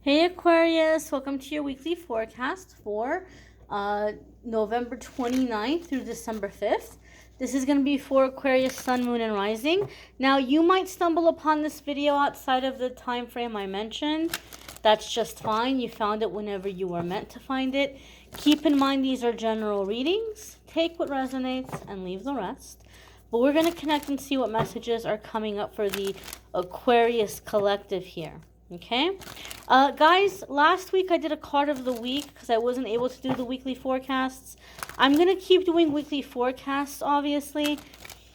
Hey Aquarius, welcome to your weekly forecast for November 29th through December 5th. This is going to be for Aquarius, Sun, Moon, and Rising. Now, you might stumble upon this video outside of the time frame I mentioned. That's just fine. You found it whenever you were meant to find it. Keep in mind these are general readings. Take what resonates and leave the rest. But we're going to connect and see what messages are coming up for the Aquarius collective here. Okay? Guys, last week I did a card of the week because I wasn't able to do the weekly forecasts. I'm going to keep doing weekly forecasts, obviously.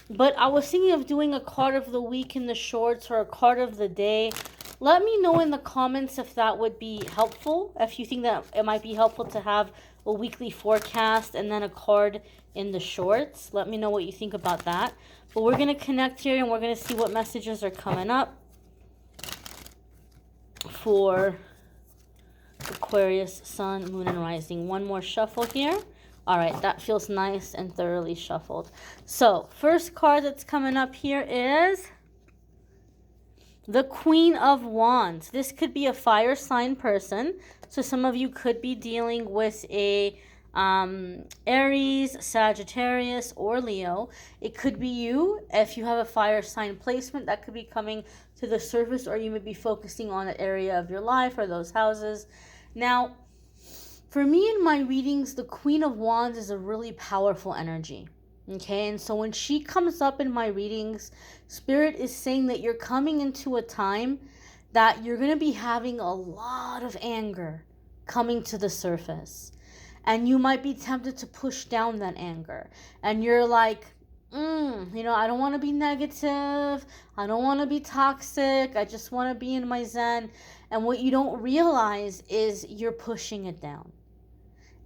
But I was thinking of doing a card of the week in the shorts or a card of the day. Let me know in the comments if that would be helpful. If you think that it might be helpful to have a weekly forecast and then a card in the shorts. Let me know what you think about that. But we're going to connect here and we're going to see what messages are coming up for Aquarius, Sun, Moon, and Rising. One more shuffle here. All right, that feels nice and thoroughly shuffled. So, first card that's coming up here is the Queen of Wands. This could be a fire sign person. So some of you could be dealing with a Aries, Sagittarius, or Leo. It could be you. If you have a fire sign placement, that could be coming to the surface, or you may be focusing on an area of your life or those houses. Now, for me in my readings, the Queen of Wands is a really powerful energy. Okay, and so when she comes up in my readings, Spirit is saying that you're coming into a time that you're going to be having a lot of anger coming to the surface. And you might be tempted to push down that anger. And you're like, I don't want to be negative. I don't want to be toxic. I just want to be in my zen. And what you don't realize is you're pushing it down.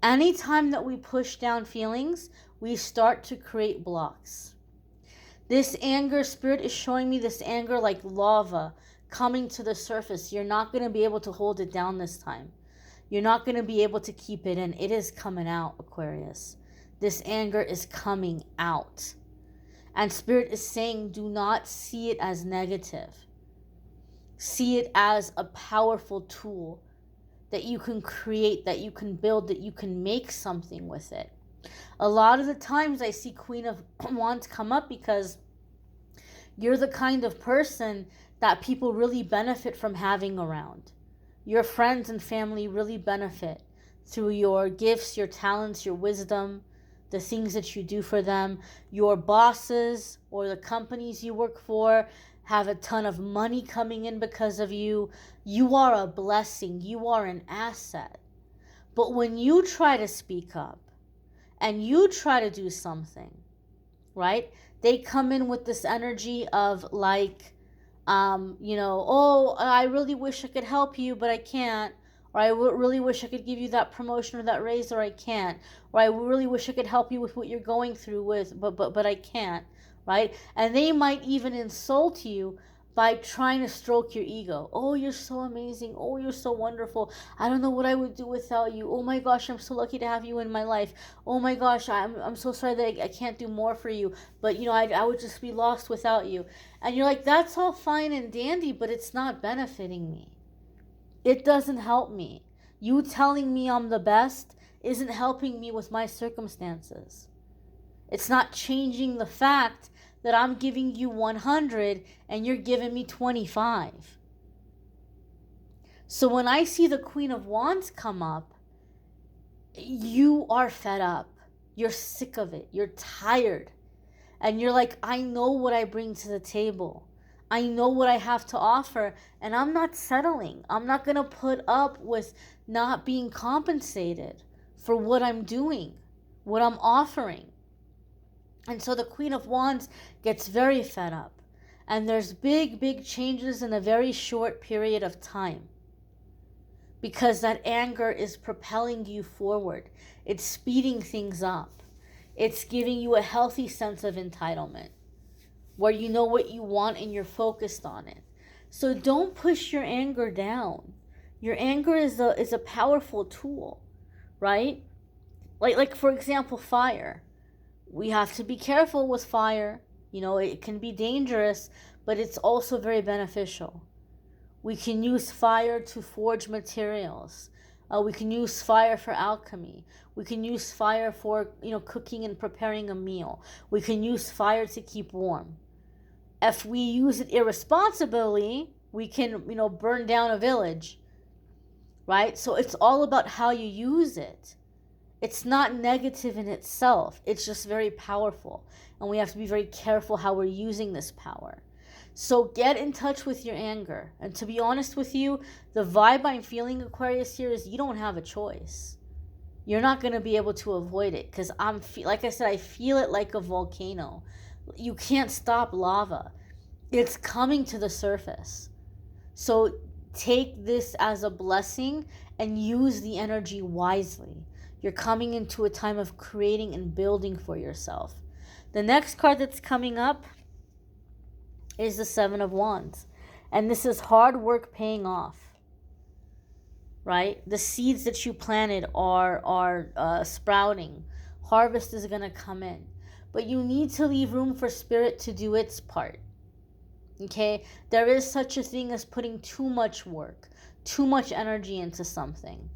Anytime that we push down feelings, we start to create blocks. This anger, Spirit is showing me this anger like lava coming to the surface. You're not going to be able to hold it down this time. You're not going to be able to keep it in. It is coming out, Aquarius. This anger is coming out. And Spirit is saying, do not see it as negative. See it as a powerful tool that you can create, that you can build, that you can make something with it. A lot of the times I see Queen of Wands come up because you're the kind of person that people really benefit from having around. Your friends and family really benefit through your gifts, your talents, your wisdom, the things that you do for them. Your bosses or the companies you work for have a ton of money coming in because of you. You are a blessing. You are an asset. But when you try to speak up and you try to do something, right? They come in with this energy of like, oh, I really wish I could help you, but I can't. Or I really wish I could give you that promotion or that raise, or I can't. Or I really wish I could help you with what you're going through with, but I can't, right? And they might even insult you by trying to stroke your ego. Oh, you're so amazing. Oh, you're so wonderful. I don't know what I would do without you. Oh my gosh, I'm so lucky to have you in my life. Oh my gosh, I'm so sorry that I can't do more for you. But, I would just be lost without you. And you're like, that's all fine and dandy, but it's not benefiting me. It doesn't help me. You telling me I'm the best isn't helping me with my circumstances. It's not changing the fact that I'm giving you 100 and you're giving me 25. So when I see the Queen of Wands come up, you are fed up. You're sick of it. You're tired. And you're like, I know what I bring to the table. I know what I have to offer, and I'm not settling. I'm not going to put up with not being compensated for what I'm doing, what I'm offering. And so the Queen of Wands gets very fed up. And there's big, big changes in a very short period of time. Because that anger is propelling you forward. It's speeding things up. It's giving you a healthy sense of entitlement, where you know what you want and you're focused on it. So don't push your anger down. Your anger is a powerful tool, right? Like for example, fire. We have to be careful with fire. It can be dangerous, but it's also very beneficial. We can use fire to forge materials. We can use fire for alchemy. We can use fire for, cooking and preparing a meal. We can use fire to keep warm. If we use it irresponsibly, we can, burn down a village, right? So it's all about how you use it. It's not negative in itself. It's just very powerful. And we have to be very careful how we're using this power. So get in touch with your anger. And to be honest with you, the vibe I'm feeling, Aquarius, here is you don't have a choice. You're not going to be able to avoid it because like I said, I feel it like a volcano. You can't stop lava. It's coming to the surface. So take this as a blessing and use the energy wisely. You're coming into a time of creating and building for yourself. The next card that's coming up is the Seven of Wands. And this is hard work paying off. Right? The seeds that you planted are sprouting. Harvest is going to come in. But you need to leave room for spirit to do its part. Okay? There is such a thing as putting too much work, too much energy into something.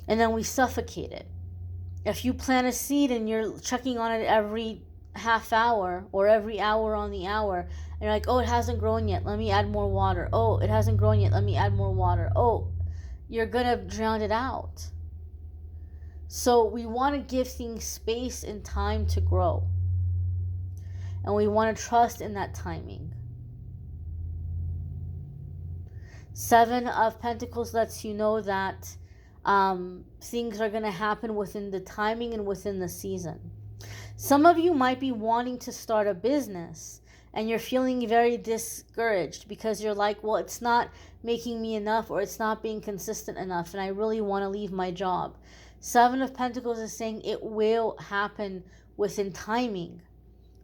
And then we suffocate it. If you plant a seed and you're checking on it every half hour or every hour on the hour, and you're like, oh, it hasn't grown yet, let me add more water. Oh, it hasn't grown yet, let me add more water. Oh, you're going to drown it out. So we want to give things space and time to grow. And we want to trust in that timing. Seven of Pentacles lets you know that things are going to happen within the timing and within the season. Some of you might be wanting to start a business and you're feeling very discouraged because you're like, well, it's not making me enough or it's not being consistent enough and I really want to leave my job. Seven of Pentacles is saying it will happen within timing,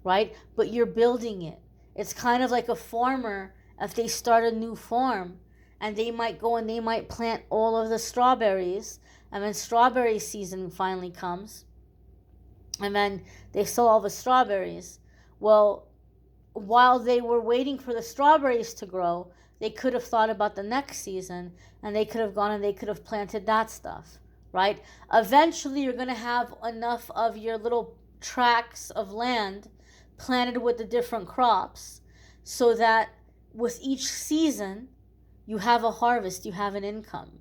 right? But you're building it. It's kind of like a farmer, if they start a new farm and they might go and they might plant all of the strawberries, and then strawberry season finally comes and then they sell all the strawberries. Well, while they were waiting for the strawberries to grow, they could have thought about the next season and they could have gone and they could have planted that stuff, right? Eventually, you're going to have enough of your little tracts of land planted with the different crops so that with each season, you have a harvest, you have an income.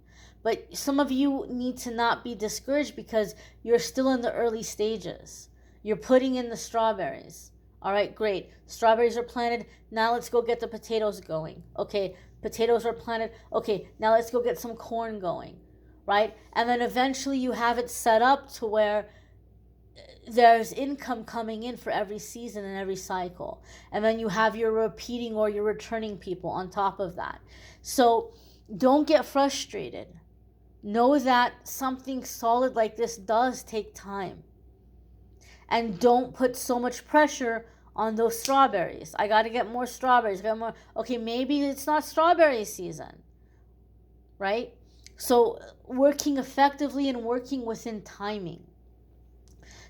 But some of you need to not be discouraged because you're still in the early stages. You're putting in the strawberries. All right, great. Strawberries are planted. Now let's go get the potatoes going. Okay, potatoes are planted. Okay, now let's go get some corn going, right? And then eventually you have it set up to where there's income coming in for every season and every cycle. And then you have your repeating or your returning people on top of that. So don't get frustrated. Know that something solid like this does take time. And don't put so much pressure on those strawberries. I got to get more strawberries. Okay, maybe it's not strawberry season, right? So working effectively and working within timing.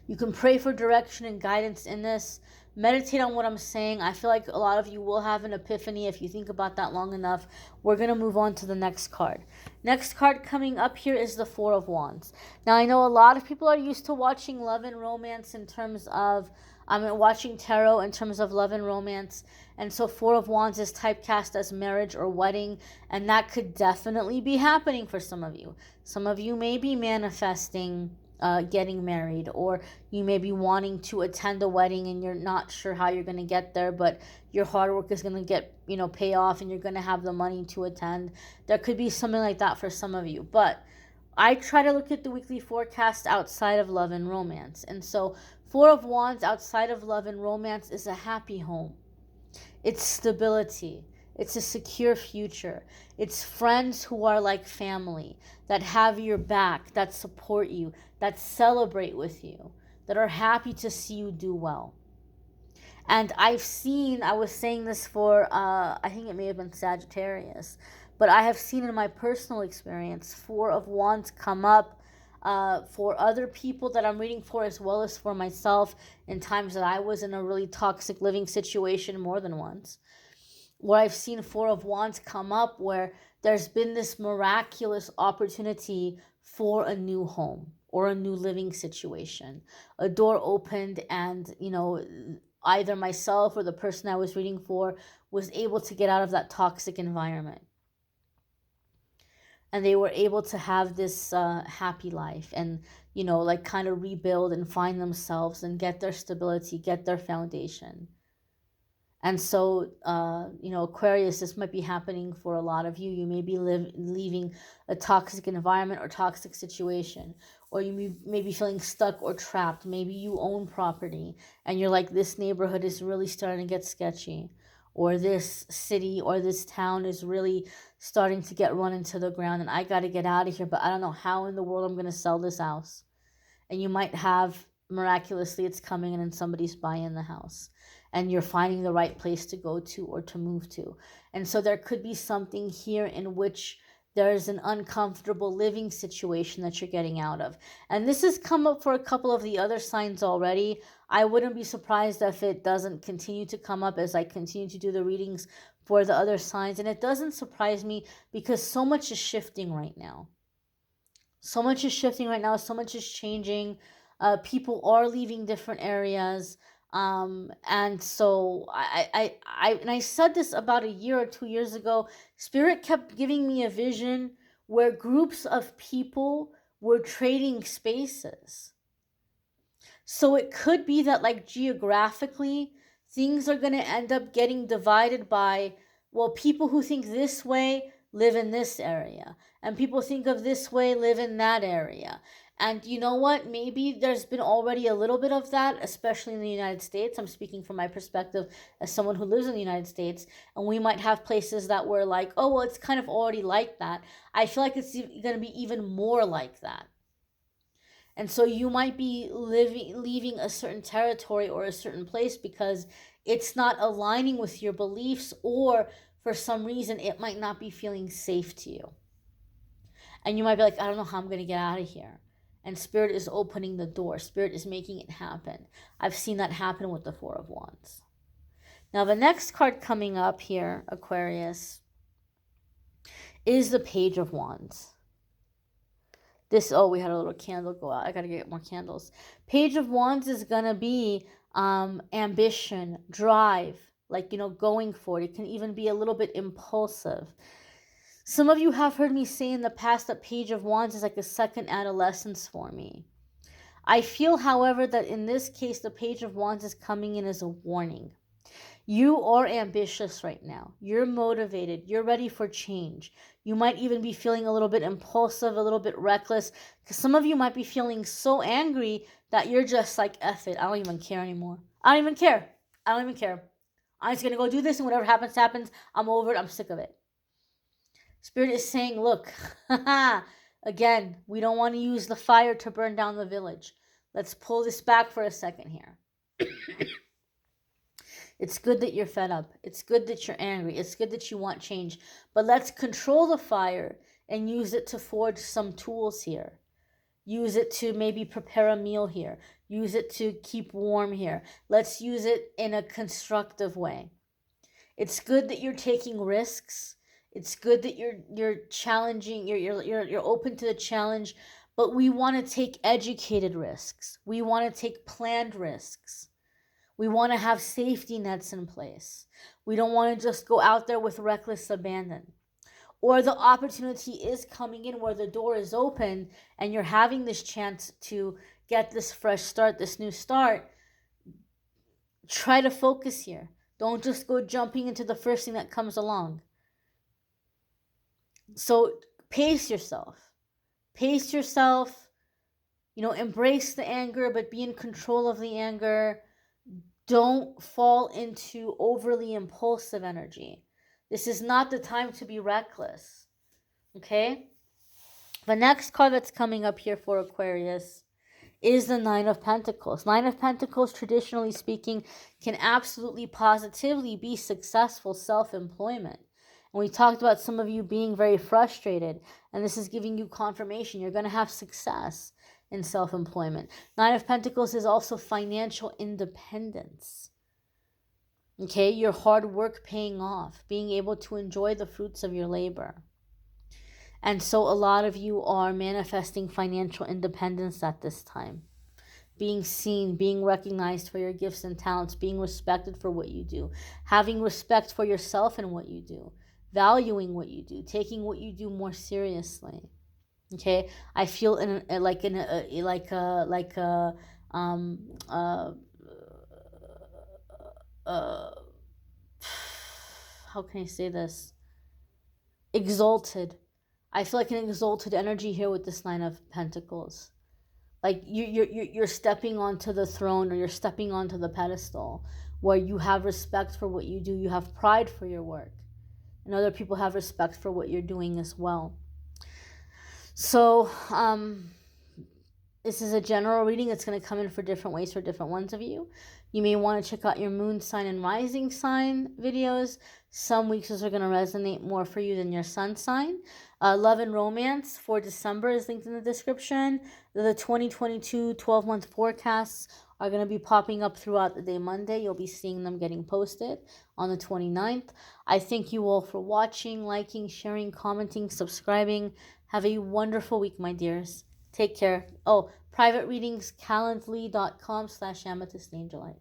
You can pray for direction and guidance in this. Meditate on what I'm saying. I feel like a lot of you will have an epiphany if you think about that long enough. We're going to move on to the next card. Next card coming up here is the Four of Wands. Now, I know a lot of people are used to watching love and romance in terms of, watching tarot in terms of love and romance. And so Four of Wands is typecast as marriage or wedding. And that could definitely be happening for some of you. Some of you may be manifesting getting married, or you may be wanting to attend a wedding and you're not sure how you're going to get there, but your hard work is going to get, pay off and you're going to have the money to attend. There could be something like that for some of you, but I try to look at the weekly forecast outside of love and romance. And so Four of Wands outside of love and romance is a happy home. It's stability. It's a secure future. It's friends who are like family, that have your back, that support you, that celebrate with you, that are happy to see you do well. And I was saying this for, I think it may have been Sagittarius, but I have seen in my personal experience, Four of Wands come up for other people that I'm reading for, as well as for myself in times that I was in a really toxic living situation more than once. where I've seen Four of Wands come up, where there's been this miraculous opportunity for a new home or a new living situation. A door opened and, either myself or the person I was reading for was able to get out of that toxic environment. And they were able to have this happy life and, kind of rebuild and find themselves and get their stability, get their foundation. And so, Aquarius, this might be happening for a lot of you. You may be leaving a toxic environment or toxic situation, or you may be feeling stuck or trapped. Maybe you own property and you're like, this neighborhood is really starting to get sketchy, or this city or this town is really starting to get run into the ground and I got to get out of here, but I don't know how in the world I'm going to sell this house. And you might have, miraculously, it's coming in and somebody's buying the house and you're finding the right place to go to or to move to. And so there could be something here in which there's an uncomfortable living situation that you're getting out of. And this has come up for a couple of the other signs already. I wouldn't be surprised if it doesn't continue to come up as I continue to do the readings for the other signs. And it doesn't surprise me because so much is shifting right now. So much is shifting right now. So much is changing. People are leaving different areas. And so I said this about a year or 2 years ago. Spirit kept giving me a vision where groups of people were trading spaces. So it could be that, like, geographically, things are going to end up getting divided by, well, people who think this way live in this area, and people think of this way live in that area. And you know what? Maybe there's been already a little bit of that, especially in the United States. I'm speaking from my perspective as someone who lives in the United States. And we might have places that were like, oh, well, it's kind of already like that. I feel like it's going to be even more like that. And so you might be leaving a certain territory or a certain place because it's not aligning with your beliefs, or for some reason it might not be feeling safe to you. And you might be like, I don't know how I'm going to get out of here. And Spirit is opening the door. Spirit is making it happen. I've seen that happen with the Four of Wands. Now, the next card coming up here, Aquarius, is the Page of Wands. We had a little candle go out. I got to get more candles. Page of Wands is going to be ambition, drive, going for it. It can even be a little bit impulsive. Some of you have heard me say in the past that Page of Wands is like a second adolescence for me. I feel, however, that in this case, the Page of Wands is coming in as a warning. You are ambitious right now. You're motivated. You're ready for change. You might even be feeling a little bit impulsive, a little bit reckless, because some of you might be feeling so angry that you're just like, F it. I don't even care anymore. I don't even care. I'm just going to go do this, and whatever happens, happens. I'm over it. I'm sick of it. Spirit is saying, look, again, we don't want to use the fire to burn down the village. Let's pull this back for a second here. It's good that you're fed up. It's good that you're angry. It's good that you want change. But let's control the fire and use it to forge some tools here. Use it to maybe prepare a meal here. Use it to keep warm here. Let's use it in a constructive way. It's good that you're taking risks. It's good that you're challenging. You're open to the challenge. But we want to take educated risks. We want to take planned risks. We want to have safety nets in place. We don't want to just go out there with reckless abandon. Or the opportunity is coming in where the door is open and you're having this chance to get this fresh start, this new start. Try to focus here. Don't just go jumping into the first thing that comes along. So pace yourself. Pace yourself. Embrace the anger, but be in control of the anger. Don't fall into overly impulsive energy. This is not the time to be reckless. Okay? The next card that's coming up here for Aquarius is the Nine of Pentacles. Nine of Pentacles, traditionally speaking, can absolutely positively be successful self-employment. And we talked about some of you being very frustrated, and this is giving you confirmation. You're going to have success in self-employment. Nine of Pentacles is also financial independence. Okay, your hard work paying off, being able to enjoy the fruits of your labor. And so a lot of you are manifesting financial independence at this time. Being seen, being recognized for your gifts and talents, being respected for what you do, having respect for yourself and what you do, valuing what you do, taking what you do more seriously. Okay, I feel how can I say this? Exalted. I feel like an exalted energy here with this Nine of Pentacles. Like you're stepping onto the throne, or you're stepping onto the pedestal where you have respect for what you do. You have pride for your work, and other people have respect for what you're doing as well. So this is a general reading. It's going to come in for different ways for different ones of you. You may want to check out your moon sign and rising sign videos. Some weeks those are going to resonate more for you than your sun sign. Love and romance for December is linked in the description. The 2022 12-month forecasts are going to be popping up throughout the day Monday. You'll be seeing them getting posted on the 29th. I thank you all for watching, liking, sharing, commenting, subscribing. Have a wonderful week, my dears. Take care. Oh, private readings, calendly.com/amethystangelite.